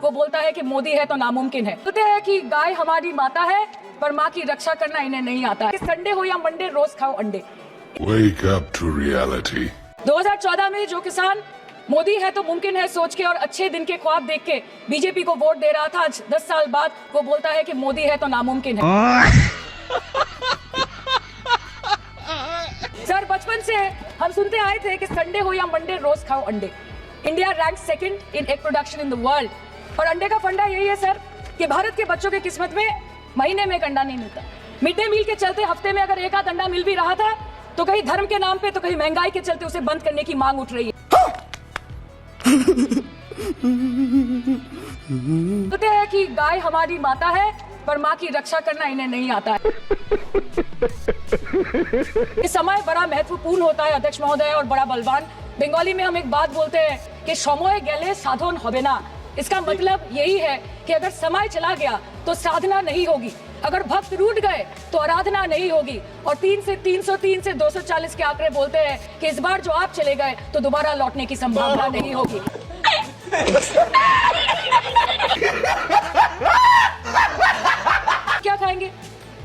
वो बोलता है कि मोदी है तो नामुमकिन है। बोलते हैं कि गाय हमारी माता है पर माँ की रक्षा करना इन्हें नहीं आता है। संडे हो या मंडे रोज खाओ अंडे। Wake up to reality. 2014 में जो किसान मोदी है तो मुमकिन है सोच के और अच्छे दिन के ख्वाब देख के बीजेपी को वोट दे रहा था, आज 10 साल बाद वो बोलता है कि मोदी है तो नामुमकिन है। सर बचपन से हम सुनते आए थे कि संडे हो या मंडे रोज खाओ अंडे। India rank second in egg production in the world और अंडे का फंडा यही है सर कि भारत के बच्चों के किस्मत में महीने में एक अंडा नहीं मिलता। मिड डे मील के चलते हफ्ते में अगर एक आध अंडा मिल भी रहा था तो कहीं धर्म के नाम पे तो कहीं महंगाई के चलते उसे बंद करने की मांग उठ रही है। कहते हैं कि गाय हमारी माता है पर माँ की रक्षा करना इन्हें नहीं आता है। ये समय बड़ा महत्वपूर्ण होता है अध्यक्ष महोदय और बड़ा बलवान। बंगाली में हम एक बात बोलते हैं कि समय गेले साधन होबे ना। इसका मतलब यही है कि अगर समय चला गया तो साधना नहीं होगी, अगर भक्त रूठ गए तो आराधना नहीं होगी। और 3 से 303 से 240 के आंकड़े बोलते हैं कि इस बार जो आप चले गए तो दोबारा लौटने की संभावना नहीं होगी। क्या खाएंगे?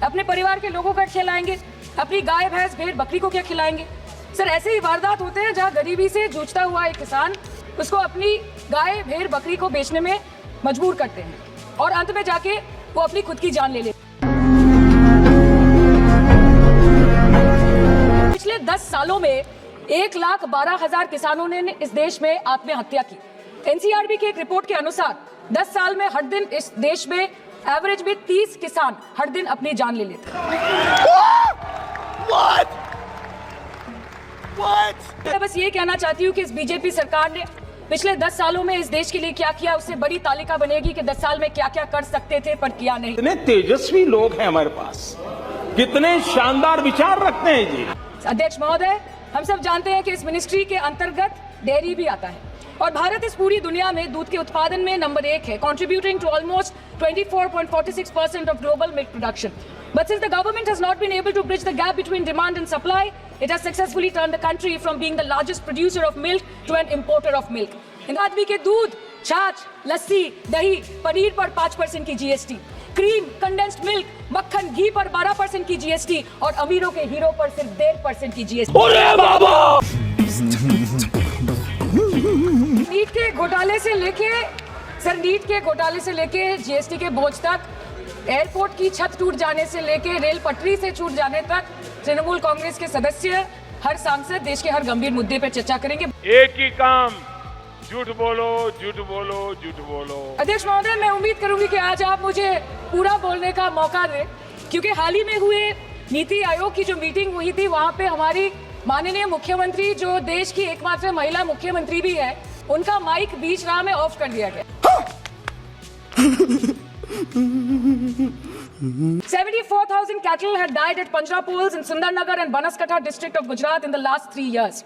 अपने परिवार के लोगों का खिलाएंगे? अपनी गाय भैंस भेड़ बकरी को क्या खिलाएंगे? सर ऐसे ही वारदात होते हैं जहां गरीबी से जूझता हुआ एक किसान उसको अपनी गाय भेड़ बकरी को बेचने में मजबूर करते हैं और अंत में जाके वो अपनी खुद की जान ले लेते हैं। पिछले 10 सालों में 1,12,000 किसानों ने इस देश में आत्महत्या की। एनसीआरबी की एक रिपोर्ट के अनुसार 10 साल में हर दिन इस देश में एवरेज में 30 किसान हर दिन अपनी जान ले लेते हैं। मैं बस ये कहना चाहती हूँ कि इस बीजेपी सरकार ने पिछले 10 सालों में इस देश के लिए क्या किया, उससे बड़ी तालिका बनेगी कि 10 साल में क्या क्या कर सकते थे पर किया नहीं। कितने तेजस्वी लोग हैं हमारे पास, कितने शानदार विचार रखते हैं जी। अध्यक्ष महोदय, हम सब जानते हैं कि इस मिनिस्ट्री के अंतर्गत डेयरी भी आता है और भारत इस पूरी दुनिया में दूध के उत्पादन में नंबर 1 है, contributing to almost 24.46% of global milk production. But since the government has not been able to bridge the gap between demand and supply, it has successfully turned the country from being the largest producer of milk to an importer of milk. इन आदमी के दूध, छाछ, लस्सी, दही, पनीर पर 5% की GST, cream, condensed milk, मक्खन, घी पर 12% की जीएसटी और अमीरों के हीरो पर सिर्फ 1.5% की जीएसटी। अरे बाबा! नीट के घोटाले से लेके जीएसटी के बोझ तक, एयरपोर्ट की छत टूट जाने से लेके रेल पटरी से छूट जाने तक तृणमूल कांग्रेस के सदस्य, हर सांसद देश के हर गंभीर मुद्दे पर चर्चा करेंगे। एक ही काम, झूठ बोलो, झूठ बोलो, झूठ बोलो। अध्यक्ष महोदय, मैं उम्मीद करूंगी कि आज आप मुझे पूरा बोलने का मौका दें, क्योंकि हाल ही में हुए नीति आयोग की जो मीटिंग हुई थी वहां पे हमारी माननीय मुख्यमंत्री, जो देश की एकमात्र महिला मुख्यमंत्री भी है, उनका माइक बीच राह में ऑफ कर दिया गया। 74,000 cattle had died at Panjrapols in Sundarnagar and Banaskantha district of Gujarat in the last 3 years.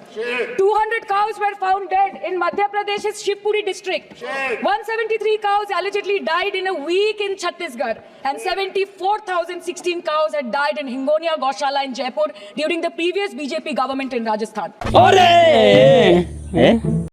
200 cows were found dead in Madhya Pradesh's Shivpuri district. 173 cows allegedly died in a week in Chhattisgarh, and 74,016 cows had died in Hingonia Gaushala in Jaipur during the previous BJP government in Rajasthan.